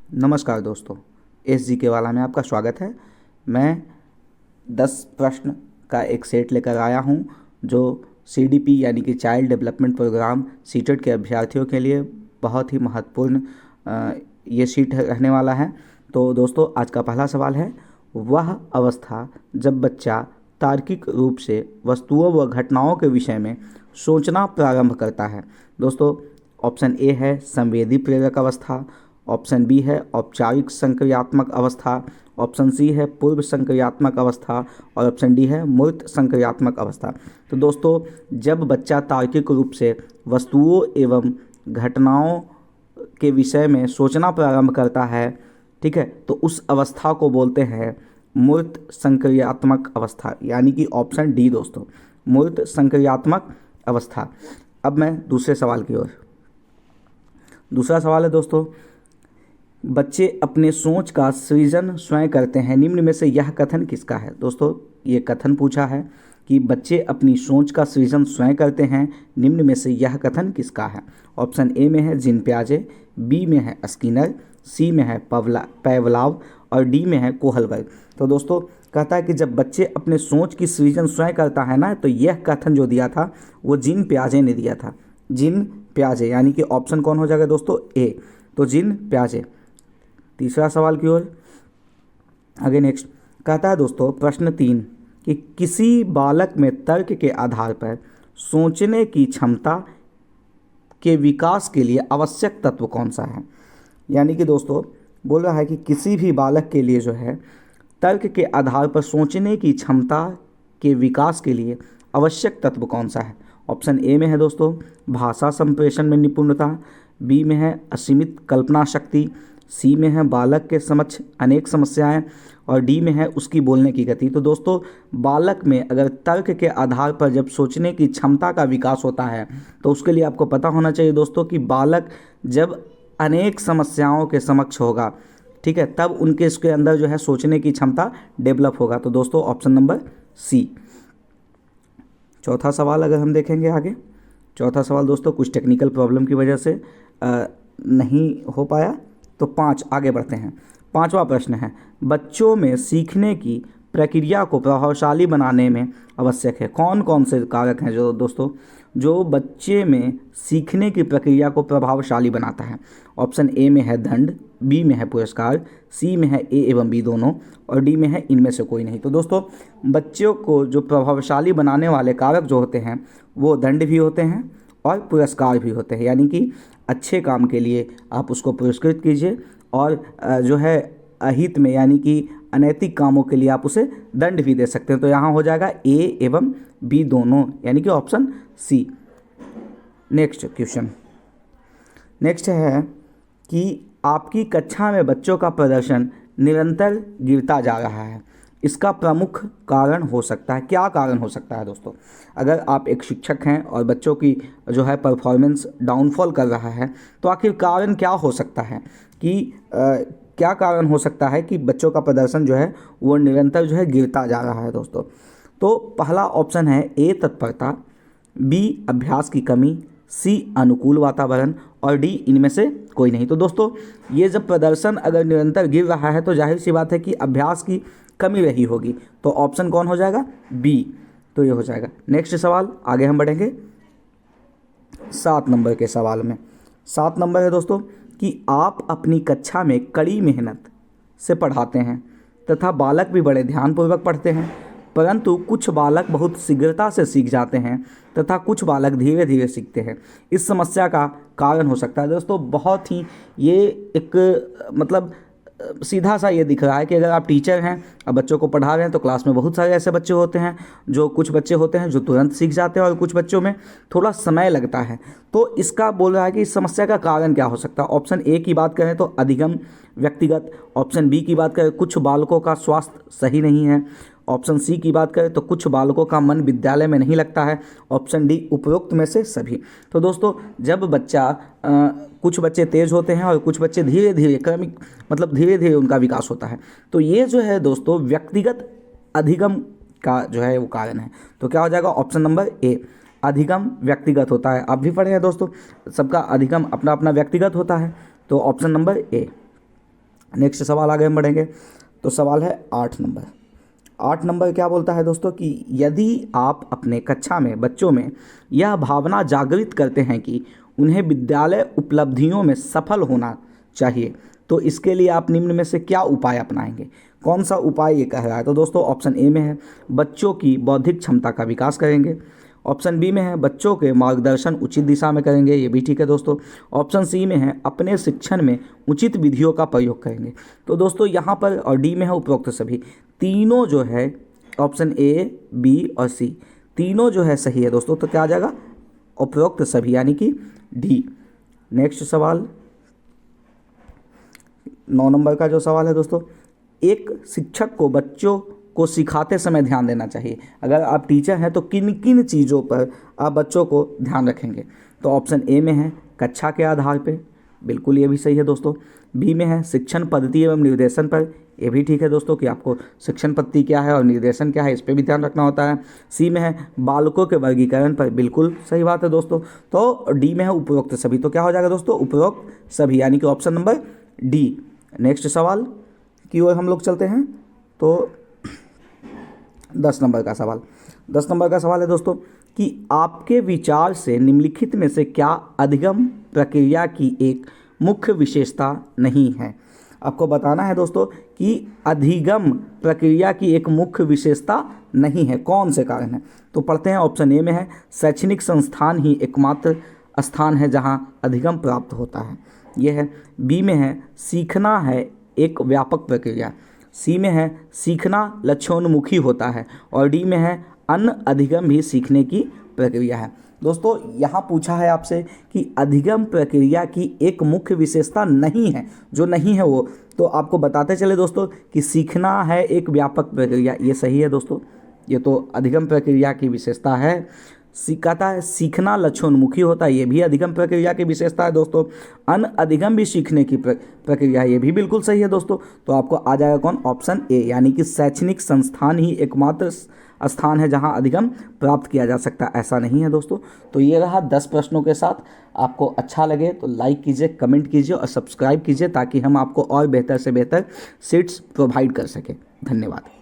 नमस्कार दोस्तों, SGK वाला में आपका स्वागत है। मैं 10 प्रश्न का एक सेट लेकर आया हूं जो CDP यानी कि चाइल्ड डेवलपमेंट प्रोग्राम सीटेट के अभ्यर्थियों के लिए बहुत ही महत्वपूर्ण ये सीट रहने वाला है। तो दोस्तों, आज का पहला सवाल है, वह अवस्था जब बच्चा तार्किक रूप से वस्तुओं व घटनाओं के विषय में सोचना प्रारंभ करता है। दोस्तों, ऑप्शन ए है संवेदी प्रेरक अवस्था, ऑप्शन बी है औपचारिक संक्रियात्मक अवस्था, ऑप्शन सी है पूर्व संक्रियात्मक अवस्था और ऑप्शन डी है मूर्त संक्रियात्मक अवस्था। तो दोस्तों, जब बच्चा तार्किक रूप से वस्तुओं एवं घटनाओं के विषय में सोचना प्रारंभ करता है, ठीक है, तो उस अवस्था को बोलते हैं मूर्त संक्रियात्मक अवस्था, यानी कि ऑप्शन डी दोस्तों, मूर्त संक्रियात्मक अवस्था। अब मैं दूसरे सवाल की ओर। दूसरा सवाल है दोस्तों, बच्चे अपने सोच का सृजन स्वयं करते हैं, निम्न में से यह कथन किसका है। दोस्तों, ये कथन पूछा है कि बच्चे अपनी सोच का सृजन स्वयं करते हैं, निम्न में से यह कथन किसका है। ऑप्शन ए में है जीन पियाजे, बी में है स्किनर, सी में है पैवलाव और डी में है कोहलबर्ग। तो दोस्तों, कहता है कि जब बच्चे अपने सोच की सृजन स्वयं करता है ना, तो यह कथन जो दिया था वो जीन पियाजे ने दिया था। जीन पियाजे, यानी कि ऑप्शन कौन हो जाएगा दोस्तों, ए, तो जीन पियाजे। तीसरा सवाल की ओर आगे नेक्स्ट कहता है दोस्तों, प्रश्न 3 कि किसी बालक में तर्क के आधार पर सोचने की क्षमता के विकास के लिए आवश्यक तत्व कौन सा है। यानी कि दोस्तों, बोल रहा है कि किसी भी बालक के लिए जो है तर्क के आधार पर सोचने की क्षमता के विकास के लिए आवश्यक तत्व कौन सा है। ऑप्शन ए में है दोस्तों भाषा संप्रेषण में निपुणता, बी में है असीमित कल्पना शक्ति, सी में है बालक के समक्ष अनेक समस्याएं और डी में है उसकी बोलने की गति। तो दोस्तों, बालक में अगर तर्क के आधार पर जब सोचने की क्षमता का विकास होता है तो उसके लिए आपको पता होना चाहिए दोस्तों कि बालक जब अनेक समस्याओं के समक्ष होगा, ठीक है, तब उनके इसके अंदर जो है सोचने की क्षमता डेवलप होगा। तो दोस्तों, ऑप्शन नंबर सी। चौथा सवाल अगर हम देखेंगे आगे, चौथा सवाल दोस्तों कुछ टेक्निकल प्रॉब्लम की वजह से नहीं हो पाया, तो 5 आगे बढ़ते हैं। पांचवा प्रश्न है, बच्चों में सीखने की प्रक्रिया को प्रभावशाली बनाने में आवश्यक है। कौन कौन से कारक हैं जो दोस्तों जो बच्चे में सीखने की प्रक्रिया को प्रभावशाली बनाता है। ऑप्शन ए में है दंड, बी में है पुरस्कार, सी में है ए एवं बी दोनों और डी में है इनमें से कोई नहीं। तो दोस्तों, बच्चों को जो प्रभावशाली बनाने वाले कारक जो होते हैं वो दंड भी होते हैं और पुरस्कार भी होते हैं, यानी कि अच्छे काम के लिए आप उसको पुरस्कृत कीजिए और जो है अहित में यानी कि अनैतिक कामों के लिए आप उसे दंड भी दे सकते हैं। तो यहाँ हो जाएगा ए एवं बी दोनों, यानी कि option C. Next question, next है कि आपकी कक्षा में बच्चों का प्रदर्शन निरंतर गिरता जा रहा है, इसका प्रमुख कारण हो सकता है। क्या कारण हो सकता है दोस्तों। अगर आप एक शिक्षक हैं और बच्चों की जो है परफॉर्मेंस डाउनफॉल कर रहा है, तो आखिर कारण क्या हो सकता है कि क्या कारण हो सकता है कि बच्चों का प्रदर्शन जो है वो निरंतर जो है गिरता जा रहा है दोस्तों। तो पहला ऑप्शन है ए तत्परता, बी अभ्यास की कमी, सी अनुकूल वातावरण और डी इनमें से कोई नहीं। तो दोस्तों, ये जब प्रदर्शन अगर निरंतर गिर रहा है तो जाहिर सी बात है कि अभ्यास की कमी रही होगी। तो ऑप्शन कौन हो जाएगा, बी। तो ये हो जाएगा। नेक्स्ट सवाल आगे हम बढ़ेंगे 7 नंबर के सवाल में। 7 नंबर है दोस्तों कि आप अपनी कक्षा में कड़ी मेहनत से पढ़ाते हैं तथा बालक भी बड़े ध्यानपूर्वक पढ़ते हैं, परंतु कुछ बालक बहुत शीघ्रता से सीख जाते हैं तथा कुछ बालक धीरे धीरे सीखते हैं। इस समस्या का कारण हो सकता है दोस्तों, बहुत ही ये एक मतलब सीधा सा ये दिख रहा है कि अगर आप टीचर हैं और बच्चों को पढ़ा रहे हैं तो क्लास में बहुत सारे ऐसे बच्चे होते हैं जो कुछ बच्चे होते हैं जो तुरंत सीख जाते हैं और कुछ बच्चों में थोड़ा समय लगता है। तो इसका बोल रहा है कि इस समस्या का कारण क्या हो सकता है। ऑप्शन ए की बात करें तो अधिगम व्यक्तिगत, ऑप्शन बी की बात करें कुछ बालकों का स्वास्थ्य सही नहीं है, ऑप्शन सी की बात करें तो कुछ बालकों का मन विद्यालय में नहीं लगता है, ऑप्शन डी उपरोक्त में से सभी। तो दोस्तों, जब बच्चा कुछ बच्चे तेज़ होते हैं और कुछ बच्चे धीरे धीरे क्रमिक मतलब धीरे धीरे उनका विकास होता है, तो ये जो है दोस्तों व्यक्तिगत अधिगम का जो है वो कारण है। तो क्या हो जाएगा, ऑप्शन नंबर ए, अधिगम व्यक्तिगत होता है। आप भी पढ़े हैं दोस्तों, सबका अधिगम अपना अपना व्यक्तिगत होता है। तो ऑप्शन नंबर ए। नेक्स्ट सवाल आगे हम बढ़ेंगे। तो सवाल है 8 नंबर। 8 नंबर क्या बोलता है दोस्तों कि यदि आप अपने कक्षा में बच्चों में यह भावना जागृत करते हैं कि उन्हें विद्यालय उपलब्धियों में सफल होना चाहिए, तो इसके लिए आप निम्न में से क्या उपाय अपनाएंगे। कौन सा उपाय ये कह रहा है? तो दोस्तों ऑप्शन ए में है बच्चों की बौद्धिक क्षमता का विकास करेंगे। ऑप्शन बी में है बच्चों के मार्गदर्शन उचित दिशा में करेंगे, ये भी ठीक है दोस्तों। ऑप्शन सी में है अपने शिक्षण में उचित विधियों का प्रयोग करेंगे। तो दोस्तों यहाँ पर और डी में है उपरोक्त सभी। तीनों जो है ऑप्शन ए, बी और सी तीनों जो है सही है दोस्तों। तो क्या आ जाएगा? उपरोक्त सभी यानी कि डी। नेक्स्ट सवाल 9 नंबर का जो सवाल है दोस्तों, एक शिक्षक को बच्चों को सिखाते समय ध्यान देना चाहिए। अगर आप टीचर हैं तो किन किन चीज़ों पर आप बच्चों को ध्यान रखेंगे। तो ऑप्शन ए में है कक्षा के आधार पे, बिल्कुल ये भी सही है दोस्तों। बी में है शिक्षण पद्धति एवं निर्देशन पर, ये भी ठीक है दोस्तों कि आपको शिक्षण पद्धति क्या है और निर्देशन क्या है इस पर भी ध्यान रखना होता है। सी में है बालकों के वर्गीकरण पर, बिल्कुल सही बात है दोस्तों। तो डी में है उपरोक्त सभी। तो क्या हो जाएगा दोस्तों? उपरोक्त सभी यानी कि ऑप्शन नंबर डी। नेक्स्ट सवाल की ओर हम लोग चलते हैं। तो 10 नंबर का सवाल। 10 नंबर का सवाल है दोस्तों कि आपके विचार से निम्नलिखित में से क्या अधिगम प्रक्रिया की एक मुख्य विशेषता नहीं है। आपको बताना है दोस्तों कि अधिगम प्रक्रिया की एक मुख्य विशेषता नहीं है, कौन से कारण है। तो पढ़ते हैं। ऑप्शन ए में है शैक्षणिक संस्थान ही एकमात्र स्थान है जहां अधिगम प्राप्त होता है, यह है। बी में है सीखना है एक व्यापक प्रक्रिया। सी में है सीखना लक्ष्योन्मुखी होता है और डी में है अन्य अधिगम भी सीखने की प्रक्रिया है। दोस्तों यहाँ पूछा है आपसे कि अधिगम प्रक्रिया की एक मुख्य विशेषता नहीं है, जो नहीं है वो तो आपको बताते चले दोस्तों कि सीखना है एक व्यापक प्रक्रिया, ये सही है दोस्तों। ये तो अधिगम प्रक्रिया की विशेषता है। कहता है सीखना लक्ष्योन्मुखी होता है, ये भी अधिगम प्रक्रिया की विशेषता है दोस्तों। अन्य अधिगम भी सीखने की प्रक्रिया है, ये भी बिल्कुल सही है दोस्तों। तो आपको आ जाएगा कौन? ऑप्शन ए यानी कि शैक्षणिक संस्थान ही एकमात्र स्थान है जहां अधिगम प्राप्त किया जा सकता है, ऐसा नहीं है दोस्तों। तो ये रहा 10 प्रश्नों के साथ। आपको अच्छा लगे तो लाइक कीजिए, कमेंट कीजिए और सब्सक्राइब कीजिए ताकि हम आपको और बेहतर से बेहतर सीट्स प्रोवाइड कर सकें। धन्यवाद।